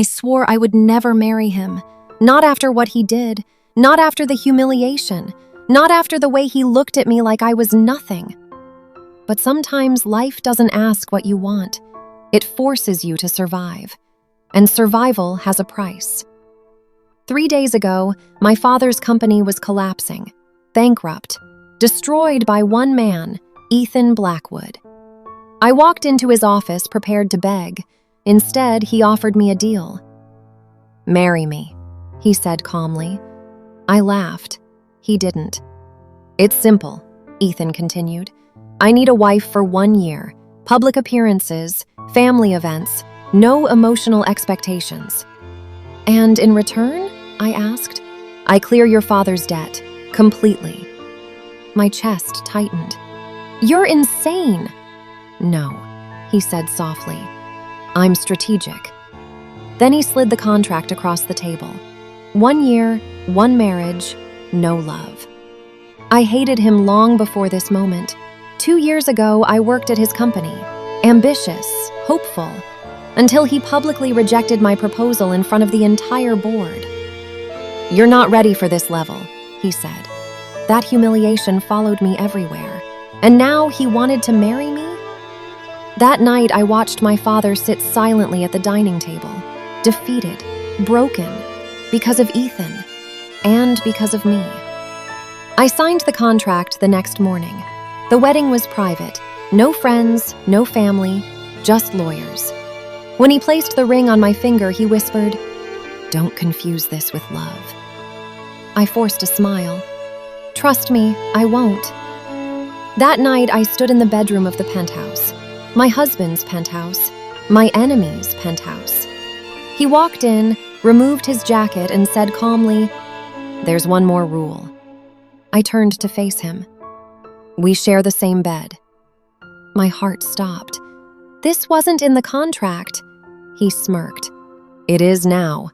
I swore I would never marry him. Not after what he did, not after the humiliation, not after the way he looked at me like I was nothing. But sometimes life doesn't ask what you want. It forces you to survive. And survival has a price. 3 days ago, my father's company was collapsing, bankrupt, destroyed by one man, Ethan Blackwood. I walked into his office prepared to beg. Instead, he offered me a deal. "Marry me," he said calmly. I laughed. He didn't. "It's simple," Ethan continued. "I need a wife for 1 year, public appearances, family events, no emotional expectations." "And in return?" I asked. "I clear your father's debt, completely." My chest tightened. "You're insane." "No," he said softly. "I'm strategic." Then he slid the contract across the table. 1 year, 1 marriage, no love. I hated him long before this moment. 2 years ago, I worked at his company, ambitious, hopeful, until he publicly rejected my proposal in front of the entire board. "You're not ready for this level," he said. That humiliation followed me everywhere. And now he wanted to marry me? That night, I watched my father sit silently at the dining table, defeated, broken, because of Ethan, and because of me. I signed the contract the next morning. The wedding was private, no friends, no family, just lawyers. When he placed the ring on my finger, he whispered, "Don't confuse this with love." I forced a smile. "Trust me, I won't." That night, I stood in the bedroom of the penthouse, my husband's penthouse, my enemy's penthouse. He walked in, removed his jacket, and said calmly, "There's one more rule." I turned to face him. "We share the same bed." My heart stopped. "This wasn't in the contract." He smirked. "It is now."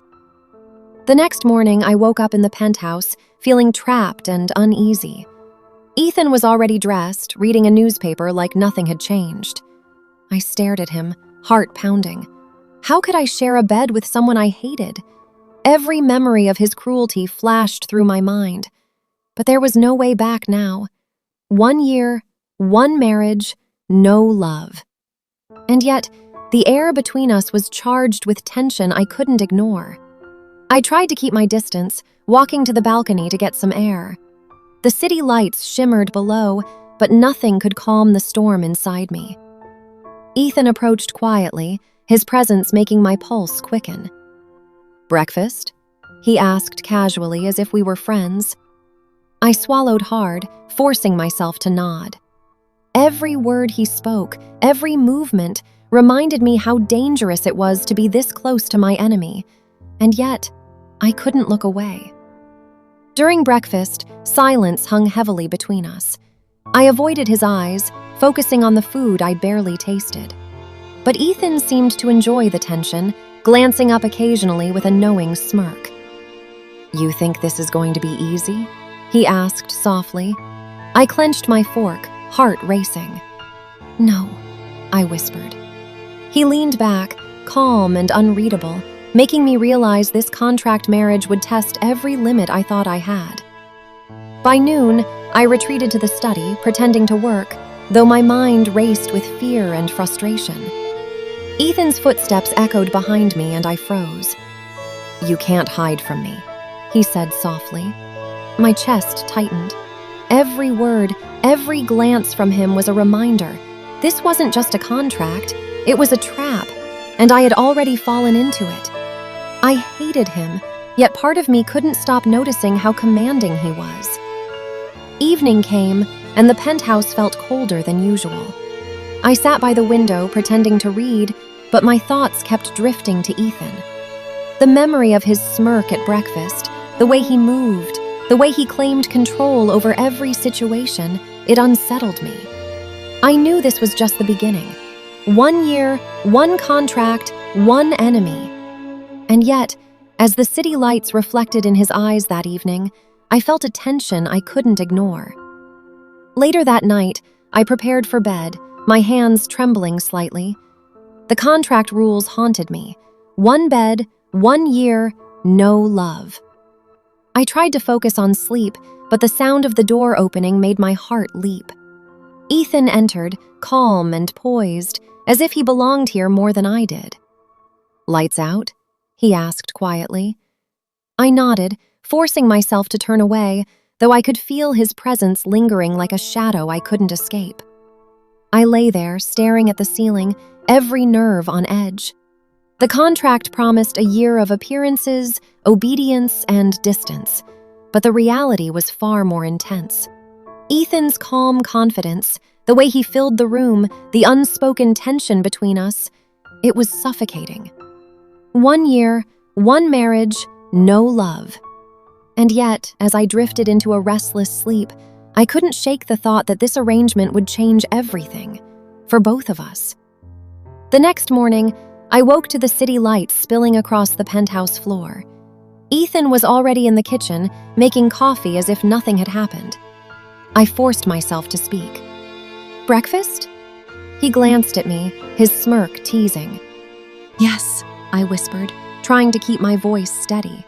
The next morning, I woke up in the penthouse, feeling trapped and uneasy. Ethan was already dressed, reading a newspaper like nothing had changed. I stared at him, heart pounding. How could I share a bed with someone I hated? Every memory of his cruelty flashed through my mind. But there was no way back now. 1 year, 1 marriage, no love. And yet, the air between us was charged with tension I couldn't ignore. I tried to keep my distance, walking to the balcony to get some air. The city lights shimmered below, but nothing could calm the storm inside me. Ethan approached quietly, his presence making my pulse quicken. "Breakfast?" he asked casually as if we were friends. I swallowed hard, forcing myself to nod. Every word he spoke, every movement, reminded me how dangerous it was to be this close to my enemy. And yet, I couldn't look away. During breakfast, silence hung heavily between us. I avoided his eyes, focusing on the food I barely tasted. But Ethan seemed to enjoy the tension, glancing up occasionally with a knowing smirk. "You think this is going to be easy?" he asked softly. I clenched my fork, heart racing. "No," I whispered. He leaned back, calm and unreadable, making me realize this contract marriage would test every limit I thought I had. By noon, I retreated to the study, pretending to work, though my mind raced with fear and frustration. Ethan's footsteps echoed behind me and I froze. "You can't hide from me," he said softly. My chest tightened. Every word, every glance from him was a reminder. This wasn't just a contract, it was a trap, and I had already fallen into it. I hated him, yet part of me couldn't stop noticing how commanding he was. Evening came, and the penthouse felt colder than usual. I sat by the window pretending to read, but my thoughts kept drifting to Ethan. The memory of his smirk at breakfast, the way he moved, the way he claimed control over every situation, it unsettled me. I knew this was just the beginning. 1 year, 1 contract, 1 enemy. And yet, as the city lights reflected in his eyes that evening, I felt a tension I couldn't ignore. Later that night, I prepared for bed, my hands trembling slightly. The contract rules haunted me. 1 bed, 1 year, no love. I tried to focus on sleep, but the sound of the door opening made my heart leap. Ethan entered, calm and poised, as if he belonged here more than I did. "Lights out?" he asked quietly. I nodded, forcing myself to turn away, though I could feel his presence lingering like a shadow I couldn't escape. I lay there, staring at the ceiling, every nerve on edge. The contract promised a year of appearances, obedience, and distance, but the reality was far more intense. Ethan's calm confidence, the way he filled the room, the unspoken tension between us, it was suffocating. 1 year, 1 marriage, no love. And yet, as I drifted into a restless sleep, I couldn't shake the thought that this arrangement would change everything, for both of us. The next morning, I woke to the city lights spilling across the penthouse floor. Ethan was already in the kitchen, making coffee as if nothing had happened. I forced myself to speak. "Breakfast?" He glanced at me, his smirk teasing. "Yes," I whispered, trying to keep my voice steady.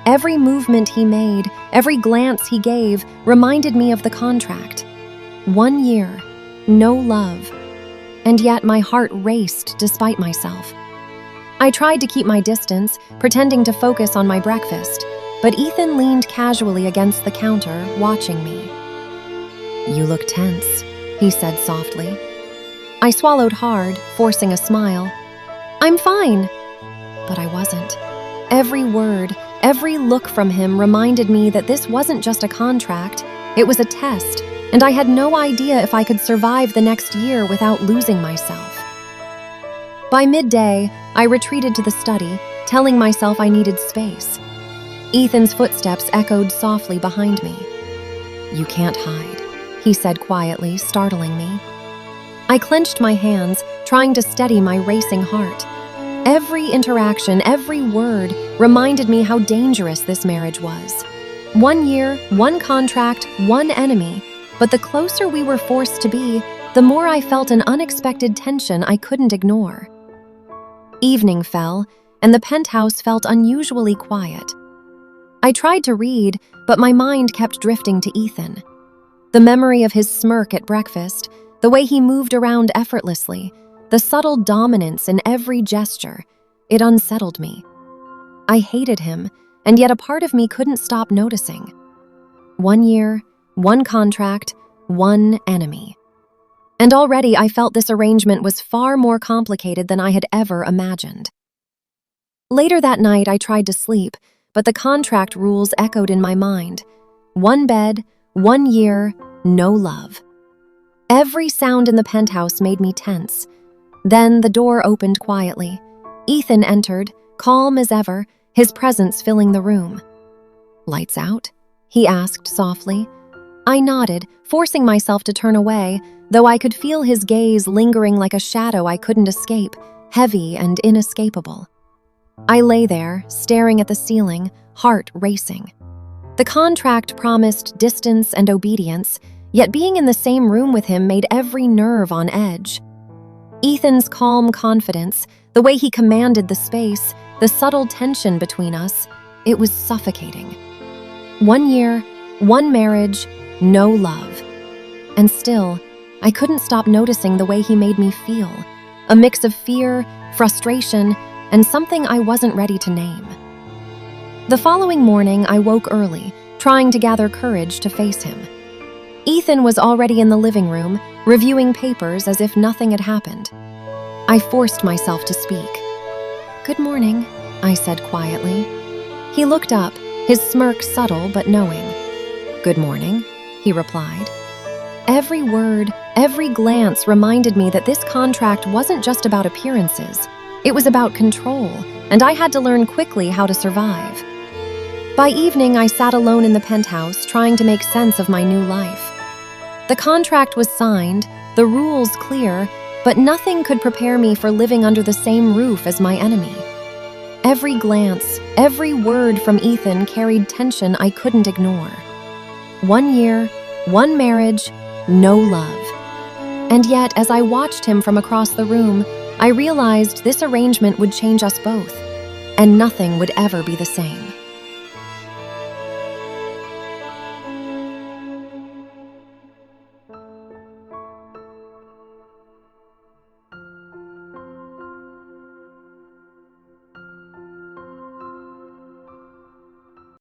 Every movement he made, every glance he gave, reminded me of the contract. 1 year, no love. And yet my heart raced despite myself. I tried to keep my distance, pretending to focus on my breakfast, but Ethan leaned casually against the counter, watching me. "You look tense," he said softly. I swallowed hard, forcing a smile. "I'm fine." But I wasn't. Every word, every look from him reminded me that this wasn't just a contract, it was a test, and I had no idea if I could survive the next year without losing myself. By midday, I retreated to the study, telling myself I needed space. Ethan's footsteps echoed softly behind me. "You can't hide," he said quietly, startling me. I clenched my hands, trying to steady my racing heart. Every interaction, every word reminded me how dangerous this marriage was. 1 year, 1 contract, 1 enemy, but the closer we were forced to be, the more I felt an unexpected tension I couldn't ignore. Evening fell, and the penthouse felt unusually quiet. I tried to read, but my mind kept drifting to Ethan. The memory of his smirk at breakfast, the way he moved around effortlessly, the subtle dominance in every gesture, it unsettled me. I hated him, and yet a part of me couldn't stop noticing. 1 year, 1 contract, 1 enemy. And already I felt this arrangement was far more complicated than I had ever imagined. Later that night, I tried to sleep, but the contract rules echoed in my mind. 1 bed, 1 year, no love. Every sound in the penthouse made me tense. Then the door opened quietly. Ethan entered, calm as ever, his presence filling the room. "Lights out?" he asked softly. I nodded, forcing myself to turn away, though I could feel his gaze lingering like a shadow I couldn't escape, heavy and inescapable. I lay there, staring at the ceiling, heart racing. The contract promised distance and obedience, yet being in the same room with him made every nerve on edge. Ethan's calm confidence, the way he commanded the space, the subtle tension between us, it was suffocating. 1 year, 1 marriage, no love. And still, I couldn't stop noticing the way he made me feel, a mix of fear, frustration, and something I wasn't ready to name. The following morning, I woke early, trying to gather courage to face him. Ethan was already in the living room, reviewing papers as if nothing had happened. I forced myself to speak. "Good morning," I said quietly. He looked up, his smirk subtle but knowing. "Good morning," he replied. Every word, every glance reminded me that this contract wasn't just about appearances. It was about control, and I had to learn quickly how to survive. By evening, I sat alone in the penthouse, trying to make sense of my new life. The contract was signed, the rules clear, but nothing could prepare me for living under the same roof as my enemy. Every glance, every word from Ethan carried tension I couldn't ignore. 1 year, 1 marriage, no love. And yet, as I watched him from across the room, I realized this arrangement would change us both, and nothing would ever be the same.